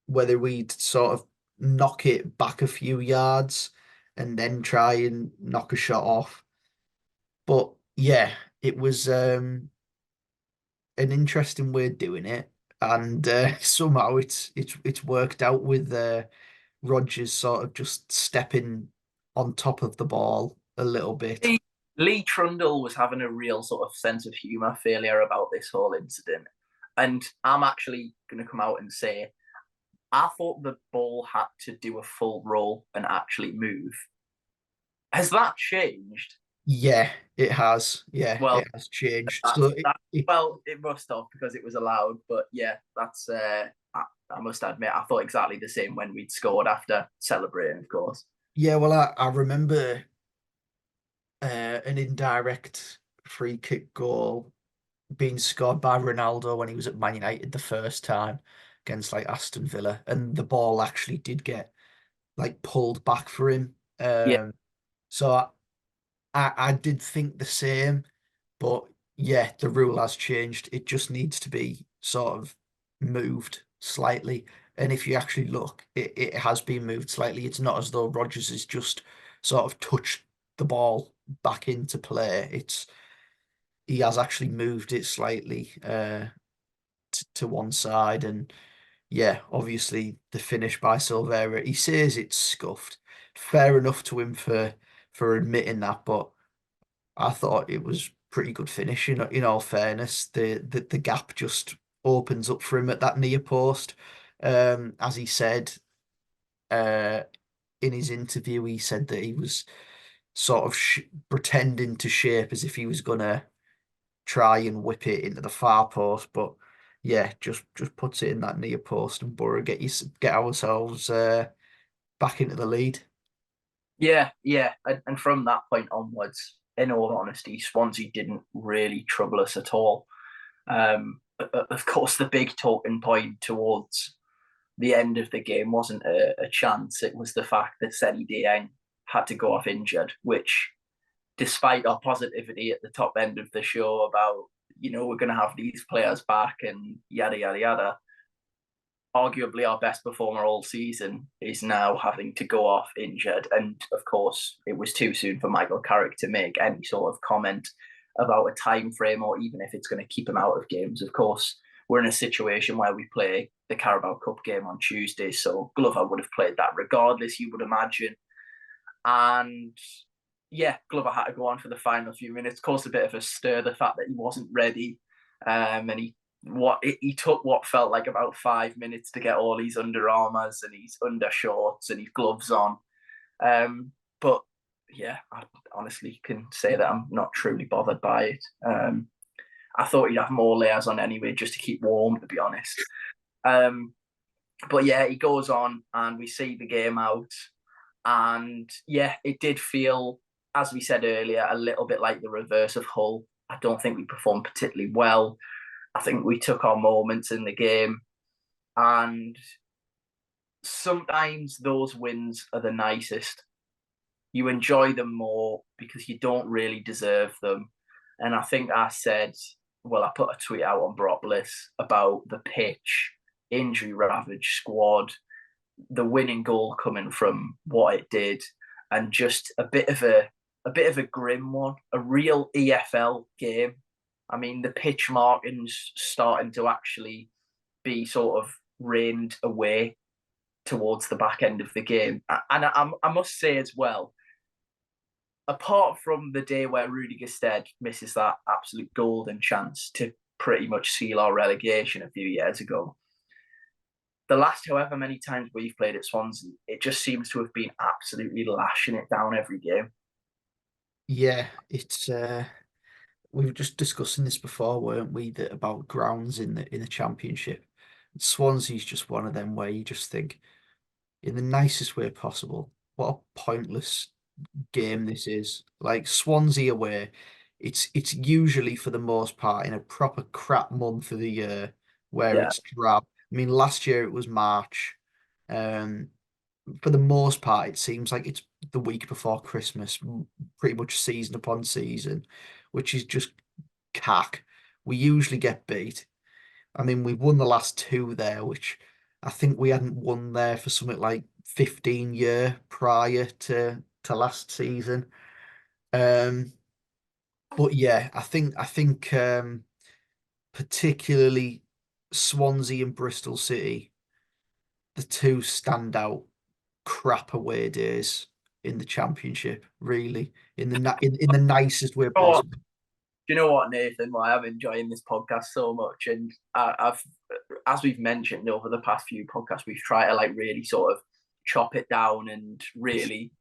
whether we'd sort of knock it back a few yards and then try and knock a shot off. But yeah, it was an interesting way of doing it, and somehow it's worked out with Rodgers sort of just stepping on top of the ball a little bit. Lee, Lee Trundle was having a real sort of sense of humour failure about this whole incident. And I'm actually going to come out and say, I thought the ball had to do a full roll and actually move. Has that changed? Yeah, it has. Yeah, Well, it has changed. So that's that. Well, it must have because it was allowed. But yeah, that's. I must admit, I thought exactly the same when we'd scored after celebrating, of course. yeah, well, I remember an indirect free kick goal being scored by Ronaldo when he was at Man United the first time against like Aston Villa, and the ball actually did get like pulled back for him. Yeah, So I did think the same, but yeah, the rule has changed. It just needs to be sort of moved slightly. And if you actually look, it has been moved slightly. It's not as though Rodgers has just sort of touched the ball back into play. He has actually moved it slightly to one side. And yeah, obviously the finish by Silvera, he says it's scuffed. Fair enough to him for admitting that, but I thought it was pretty good finish. In all fairness, the gap just opens up for him at that near post. As he said uh, in his interview, he said that he was sort of pretending to shape as if he was gonna try and whip it into the far post, but yeah, just puts it in that near post, and Boro get ourselves back into the lead. yeah, and from that point onwards, in all honesty, Swansea didn't really trouble us at all. Of course, the big talking point towards the end of the game wasn't a chance; it was the fact that Seni Dieng had to go off injured, which despite our positivity at the top end of the show about, we're going to have these players back and yada, yada, yada, arguably our best performer all season is now having to go off injured. And of course, it was too soon for Michael Carrick to make any sort of comment about a time frame or even if it's going to keep him out of games. Of course, we're in a situation where we play the Carabao Cup game on Tuesday, so Glover would have played that regardless, you would imagine. And yeah, Glover had to go on for the final few minutes. Caused a bit of a stir, the fact that he wasn't ready, and he took what felt like about 5 minutes to get all his Under Armours and his undershorts and his gloves on. But yeah, I honestly can say that I'm not truly bothered by it. I thought he'd have more layers on anyway, just to keep warm, to be honest. But yeah, he goes on, and we see the game out. And yeah, it did feel, as we said earlier, a little bit like the reverse of Hull. I don't think we performed particularly well. I think we took our moments in the game. And sometimes those wins are the nicest. You enjoy them more because you don't really deserve them. And I think I said, well, I put a tweet out on Boropolis about the pitch, injury ravaged squad, the winning goal coming from what it did, and just a bit of a grim one, a real EFL game. I mean, the pitch markings starting to actually be sort of reined away towards the back end of the game, and I must say as well, apart from the day where Rudy Gestede misses that absolute golden chance to pretty much seal our relegation a few years ago, the last however many times we've played at Swansea, it just seems to have been absolutely lashing it down every game. Yeah, it's we were just discussing this before, weren't we, that about grounds in the championship. Swansea's just one of them where you just think, in the nicest way possible, what a pointless game this is. Like Swansea away, it's usually for the most part in a proper crap month of the year where Yeah, it's drab. I mean, last year it was March. Um, for the most part, it seems like it's the week before Christmas, pretty much season upon season, which is just cack. We usually get beat. I mean, we've won the last two there, which I think we hadn't won there for something like 15 year prior to last season. Um, but yeah, I think particularly Swansea and Bristol City, the two standout crap away days in the Championship, really, in the nicest way Oh, possible. do you know what, Nathan? Why I'm enjoying this podcast so much, and I've, as we've mentioned over the past few podcasts, we've tried to like really sort of chop it down and really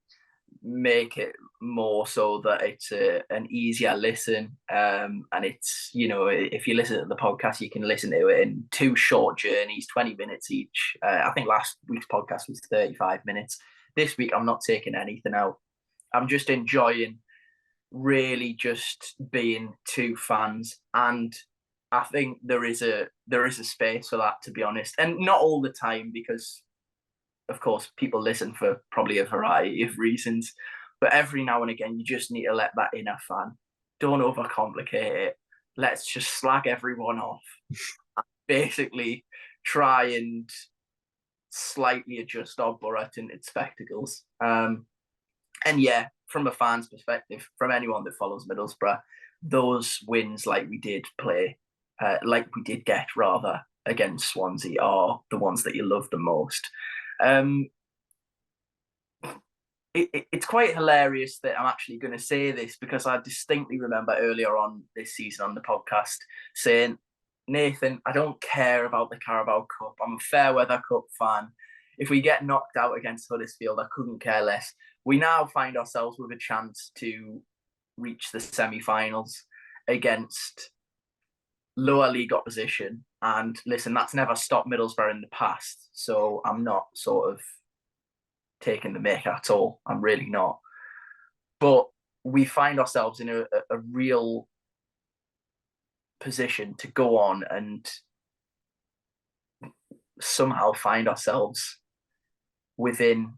make it more so that it's an easier listen. And it's, if you listen to the podcast, you can listen to it in two short journeys, 20 minutes each. I think last week's podcast was 35 minutes. This week, I'm not taking anything out. I'm just enjoying really just being two fans, and I think there is a space for that, to be honest, and not all the time, because of course people listen for probably a variety of reasons, but every now and again you just need to let that inner fan, don't overcomplicate it, let's just slag everyone off, basically try and slightly adjust our Boro tinted spectacles. And yeah, from a fan's perspective, from anyone that follows Middlesbrough, those wins like we did get rather against Swansea, are the ones that you love the most. Um, it's quite hilarious that I'm actually going to say this, because I distinctly remember earlier on this season on the podcast saying, Nathan, I don't care about the Carabao Cup. I'm a fair weather cup fan. If we get knocked out against Huddersfield, I couldn't care less. We now find ourselves with a chance to reach the semi-finals against lower league opposition. And listen, that's never stopped Middlesbrough in the past. So I'm not sort of taking the mick at all. I'm really not. But we find ourselves in a real position to go on and somehow find ourselves within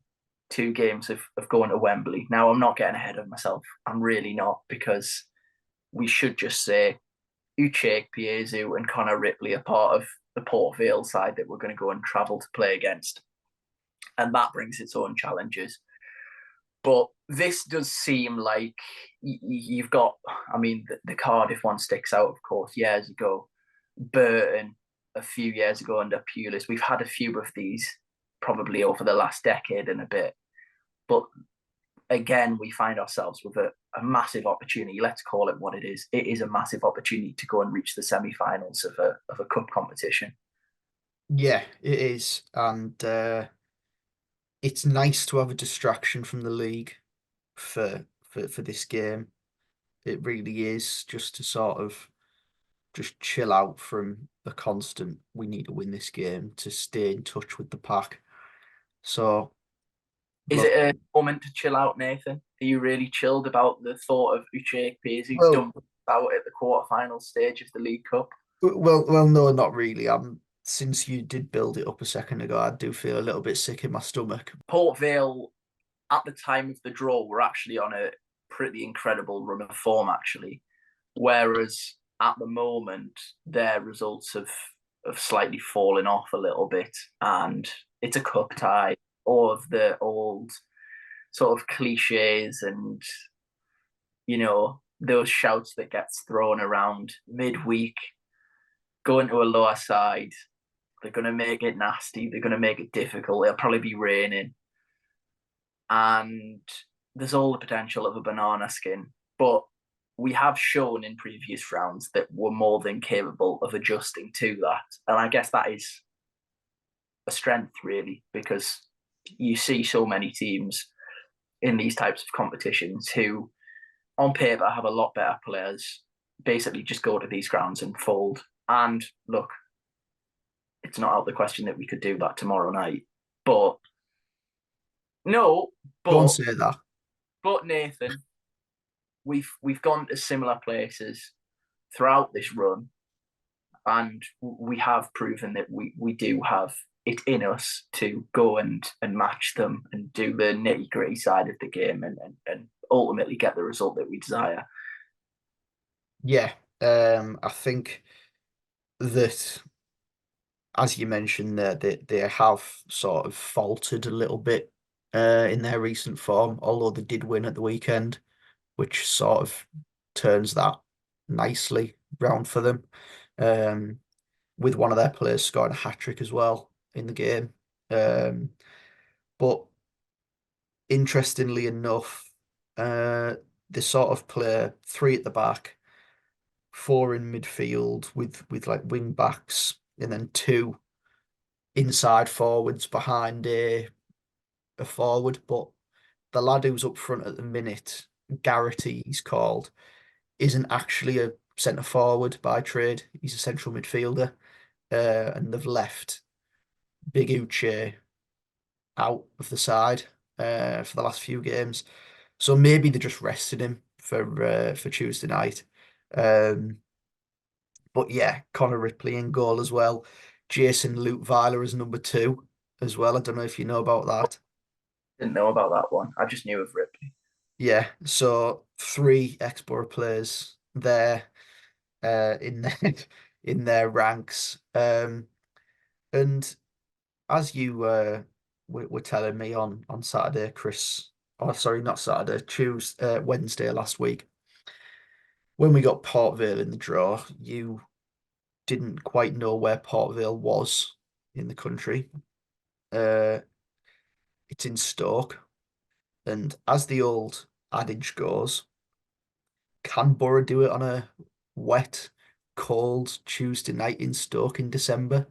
2 games of going to Wembley. Now, I'm not getting ahead of myself. I'm really not, because we should just say Uche Piezu and Connor Ripley are part of the Port Vale side that we're going to go and travel to play against. And that brings its own challenges. But this does seem like you've got, I mean, the Cardiff one sticks out, of course, years ago. Burton, a few years ago under Pulis. We've had a few of these probably over the last decade and a bit. But again, we find ourselves with a massive opportunity. Let's call it what it is. It is a massive opportunity to go and reach the semi-finals of a cup competition. Yeah, it is, and it's nice to have a distraction from the league for this game. It really is, just to sort of just chill out from the constant, we need to win this game to stay in touch with the pack. So Is look, it a moment to chill out, Nathan? Are you really chilled about the thought of Uche Piezu well, dumping out at the quarter-final stage of the League Cup? no, not really. Since you did build it up a second ago, I do feel a little bit sick in my stomach. Port Vale, at the time of the draw, were actually on a pretty incredible run of form, actually. Whereas at the moment, their results have slightly fallen off a little bit, and it's a cup tie. All of the old sort of cliches and those shouts that gets thrown around midweek, going to a lower side, they're going to make it nasty, they're going to make it difficult, it'll probably be raining, and there's all the potential of a banana skin. But we have shown in previous rounds that we're more than capable of adjusting to that. And I guess that is a strength, really, because you see so many teams in these types of competitions who, on paper, have a lot better players, basically just go to these grounds and fold. And look, it's not out of the question that we could do that tomorrow night. But no, Don't but say that. but Nathan, we've gone to similar places throughout this run, and we have proven that we do have it in us to go and match them and do the nitty gritty side of the game, and ultimately get the result that we desire. Yeah, I think that, as you mentioned there, they have sort of faltered a little bit in their recent form, although they did win at the weekend, which sort of turns that nicely round for them. Um, with one of their players scoring a hat trick as well in the game. But interestingly enough, they sort of play three at the back, four in midfield with like wing backs, and then two inside forwards behind a forward. But the lad who's up front at the minute, Garrity, he's called, isn't actually a centre forward by trade. He's a central midfielder, and they've left Big Uche out of the side for the last few games. So maybe they just rested him for Tuesday night. Um, but yeah, Connor Ripley in goal as well. Jason Lutweiler as number two as well. I don't know if you know about that. Didn't know about that one. I just knew of Ripley. Yeah, so three ex-Boro players there in their in their ranks. And as you were telling me on Saturday, Chris, oh sorry, not Saturday, Tuesday, Wednesday last week, when we got Port Vale in the draw, you didn't quite know where Port Vale was in the country. Uh, it's in Stoke, and as the old adage goes, can Borough do it on a wet, cold Tuesday night in Stoke in December?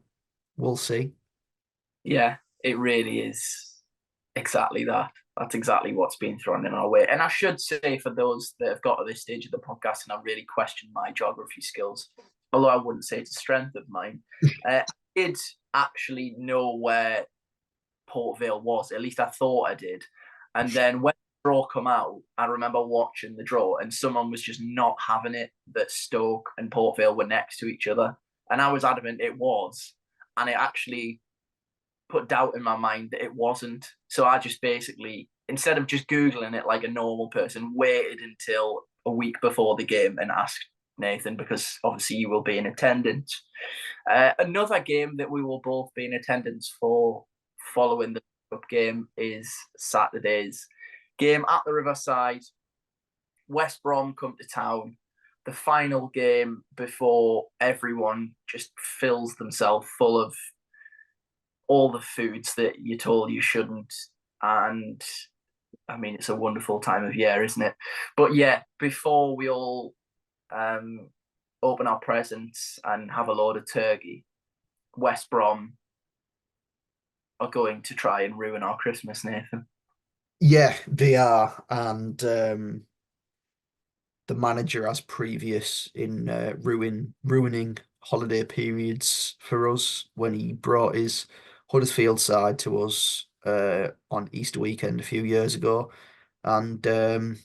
We'll see. Yeah, it really is exactly that. That's exactly what's been thrown in our way. And I should say, for those that have got to this stage of the podcast and I really question my geography skills, although I wouldn't say it's a strength of mine, I did actually know where Port Vale was. At least I thought I did. And then when the draw come out, I remember watching the draw and someone was just not having it that Stoke and Port Vale were next to each other. And I was adamant it was. And it actually put doubt in my mind that it wasn't. So I just basically, instead of just Googling it like a normal person, waited until a week before the game and asked Nathan, because obviously you will be in attendance. Another game that we will both be in attendance for following the Cup game is Saturday's game at the Riverside. West Brom come to town. The final game before everyone just fills themselves full of all the foods that you're told you shouldn't. And I mean, it's a wonderful time of year, isn't it? But yeah, before we all open our presents and have a load of turkey, West Brom are going to try and ruin our Christmas, Nathan. Yeah, they are, and the manager has previous in ruining holiday periods for us when he brought his Huddersfield side to us on Easter weekend a few years ago, and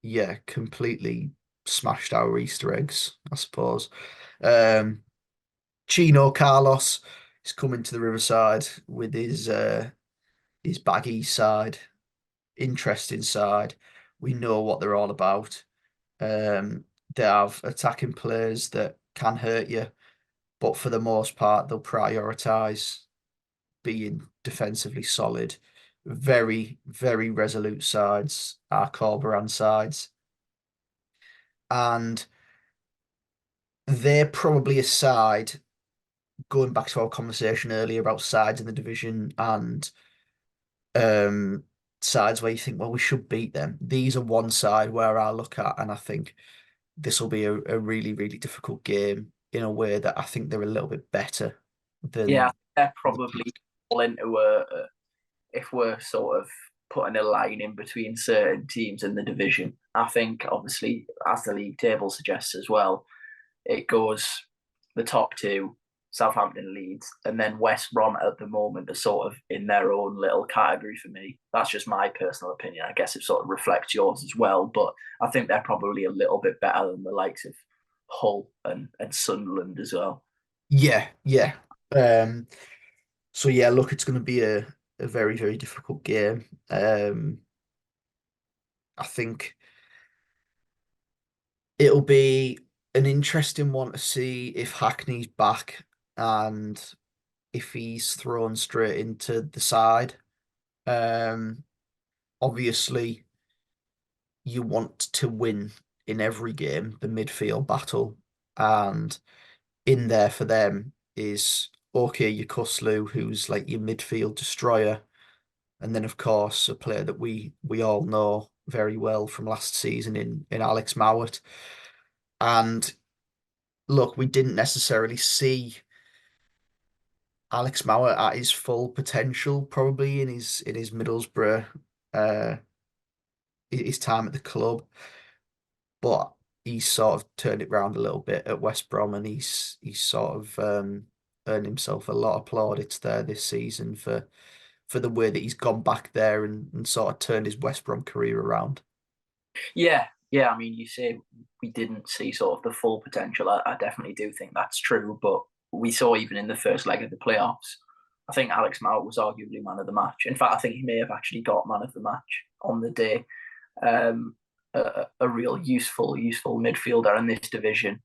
yeah, completely smashed our Easter eggs, I suppose. Um, Chino Carlos is coming to the Riverside with his baggy side, interesting side. We know what they're all about. They have attacking players that can hurt you, but for the most part, they'll prioritize being defensively solid. Very, very resolute sides, our Corberan sides. And they're probably a side, going back to our conversation earlier about sides in the division and um, sides where you think, well, we should beat them. These are one side where I look at and I think this will be a really, really difficult game in a way that I think they're a little bit better Yeah, than they're the probably into if we're sort of putting a line in between certain teams in the division. I think obviously, as the league table suggests as well, it goes the top two, Southampton, Leeds, and then West Brom at the moment are sort of in their own little category for me. That's just my personal opinion. I guess it sort of reflects yours as well, but I think they're probably a little bit better than the likes of Hull and Sunderland as well. Yeah, yeah. Um, so yeah, look, it's going to be a very, very difficult game. I think it'll be an interesting one to see if Hackney's back and if he's thrown straight into the side. Um, Obviously, you want to win in every game, the midfield battle, and in there for them is okay, your Kuslu, who's like your midfield destroyer, And then, of course, a player that we all know very well from last season in Alex MAULED. And look, we didn't necessarily see Alex MAULED at his full potential, probably in his Middlesbrough uh, his time at the club, but he's sort of turned it around a little bit at West Brom, and he's sort of earned himself a lot of plaudits there this season for the way that he's gone back there and sort of turned his West Brom career around. Yeah. I mean, you say we didn't see sort of the full potential. I definitely do think that's true, but we saw even in the first leg of the playoffs. I think Alex Mount was arguably man of the match. In fact, I think he may have actually got man of the match on the day. Um, a real useful midfielder in this division.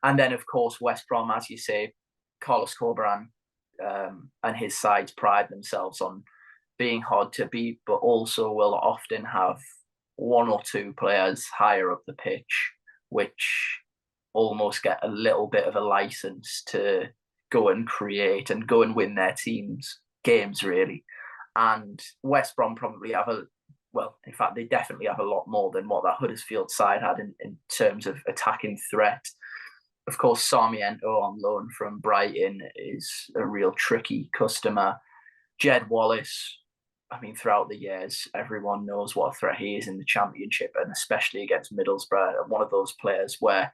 And then, of course, West Brom, as you say, Carlos Corberán and his sides pride themselves on being hard to beat, but also will often have one or two players higher up the pitch, which almost get a little bit of a license to go and create and go and win their teams games, really. And West Brom probably have in fact, they definitely have a lot more than what that Huddersfield side had in terms of attacking threat. Of course, Sarmiento on loan from Brighton is a real tricky customer. Jed Wallace, I mean, throughout the years, everyone knows what a threat he is in the Championship, and especially against Middlesbrough. One of those players where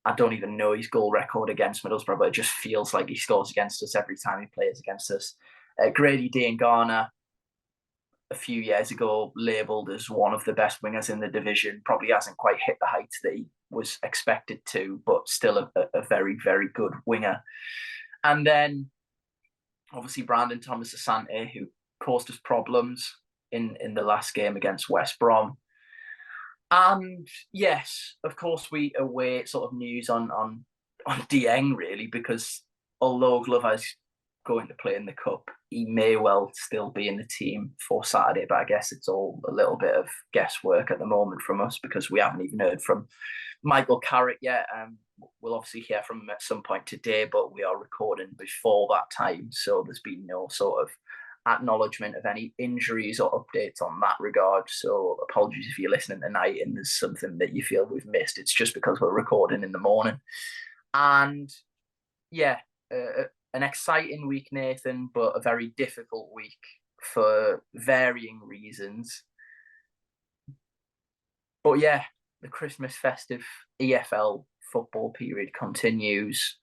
I don't even know his goal record against Middlesbrough, but it just feels like he scores against us every time he plays against us. Grady Diangana, a few years ago, labelled as one of the best wingers in the division, probably hasn't quite hit the heights that he was expected to, but still a very, very good winger. And then, obviously, Brandon Thomas Asante, who caused us problems in the last game against West Brom. And yes, of course, we await sort of news on Dieng, really, because although Glover's going to play in the Cup, he may well still be in the team for Saturday, but I guess it's all a little bit of guesswork at the moment from us because we haven't even heard from Michael Carrick yet. We'll obviously hear from him at some point today, but we are recording before that time, so there's been no sort of acknowledgement of any injuries or updates on that regard. So apologies if you're listening tonight and there's something that you feel we've missed. It's just because we're recording in the morning. And yeah, an exciting week, Nathan, but a very difficult week for varying reasons. But yeah, the Christmas festive EFL football period continues.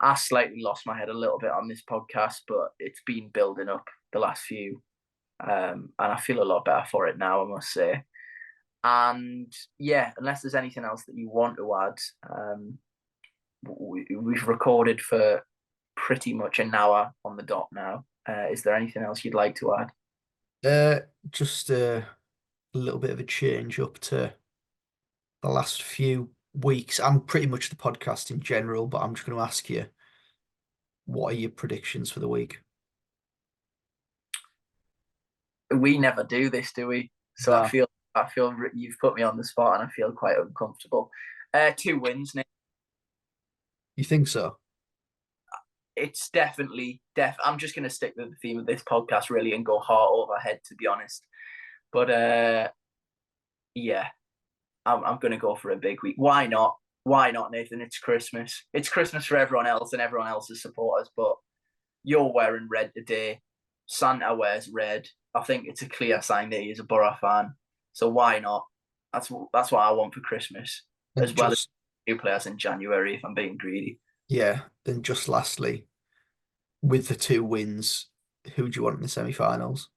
I slightly lost my head a little bit on this podcast, but it's been building up the last few. And I feel a lot better for it now, I must say. And yeah, unless there's anything else that you want to add, we've recorded for pretty much an hour on the dot now. Is there anything else you'd like to add? Just a little bit of a change up to the last few weeks and pretty much the podcast in general, but I'm just going to ask you, what are your predictions for the week? We never do this, do we? So No. I feel you've put me on the spot, and I feel quite uncomfortable. 2 wins, Nick. You think so? It's definitely I'm just going to stick with the theme of this podcast really and go heart over head, to be honest. But yeah, I'm going to go for a big week. Why not? Why not, Nathan? It's Christmas. It's Christmas for everyone else and everyone else's supporters, but you're wearing red today. Santa wears red. I think it's a clear sign that he is a Boro fan. So why not? That's what I want for Christmas, And as well just as new players in January, if I'm being greedy. Yeah, then just lastly, with the 2 wins, who do you want in the semi-finals?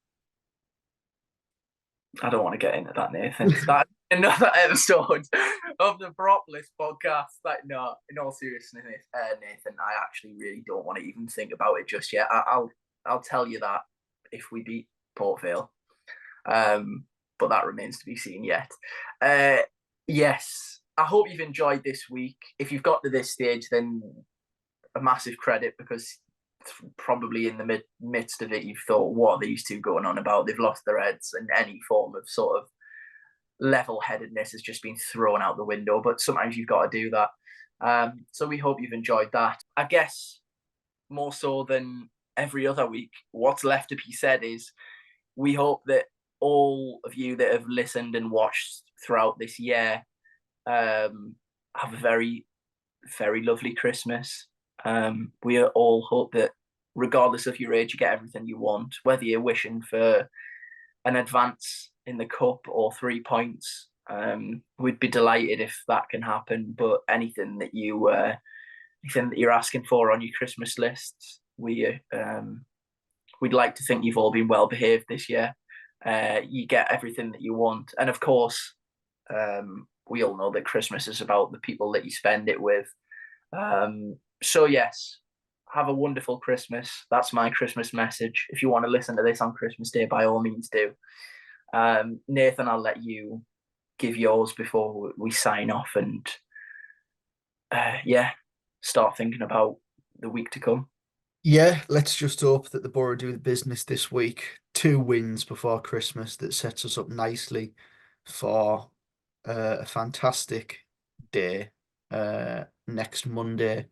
I don't want to get into that, Nathan. That's another episode of the Boropolis podcast. No, in all seriousness, Nathan, I actually really don't want to even think about it just yet. I'll tell you that if we beat Port Vale, but that remains to be seen yet. Yes, I hope you've enjoyed this week. If you've got to this stage, then a massive credit, because probably in the midst of it, you've thought, what are these two going on about? They've lost their heads, and any form of sort of level-headedness has just been thrown out the window. But sometimes you've got to do that. So we hope you've enjoyed that. I guess more so than every other week, what's left to be said is we hope that all of you that have listened and watched throughout this year have a very, very lovely Christmas. We all hope that, regardless of your age, you get everything you want, whether you're wishing for an advance in the cup or 3 points. We'd be delighted if that can happen. But anything that you're asking for on your Christmas lists, we'd like to think you've all been well behaved this year. You get everything that you want, and of course, we all know that Christmas is about the people that you spend it with. So yes, have a wonderful Christmas. That's my Christmas message. If you want to listen to this on Christmas Day, by all means do. Nathan, I'll let you give yours before we sign off and start thinking about the week to come. Yeah, let's just hope that the Boro do the business this week. 2 wins before Christmas that sets us up nicely for a fantastic day next Monday,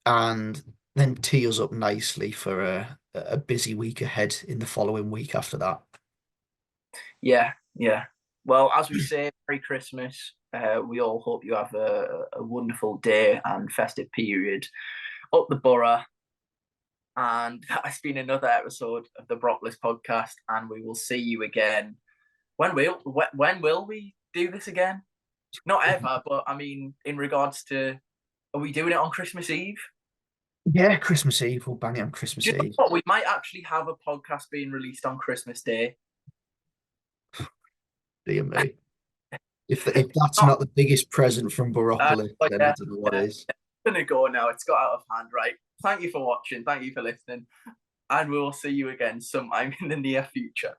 and then tee us up nicely for a busy week ahead in the following week after that. Yeah. Well, as we say, Merry Christmas. We all hope you have a wonderful day and festive period up the Borough. And that's been another episode of the Boropolis podcast, and we will see you again. When will we do this again? Not ever, but I mean, in regards to, are we doing it on Christmas Eve? Yeah, Christmas Eve. We'll bang it on Christmas Do you know Eve. what? We might actually have a podcast being released on Christmas Day. Dear me. If that's not the biggest present from Boropolis, then I don't know what is. It's gonna go now. It's got out of hand, right? Thank you for watching. Thank you for listening. And we will see you again sometime in the near future.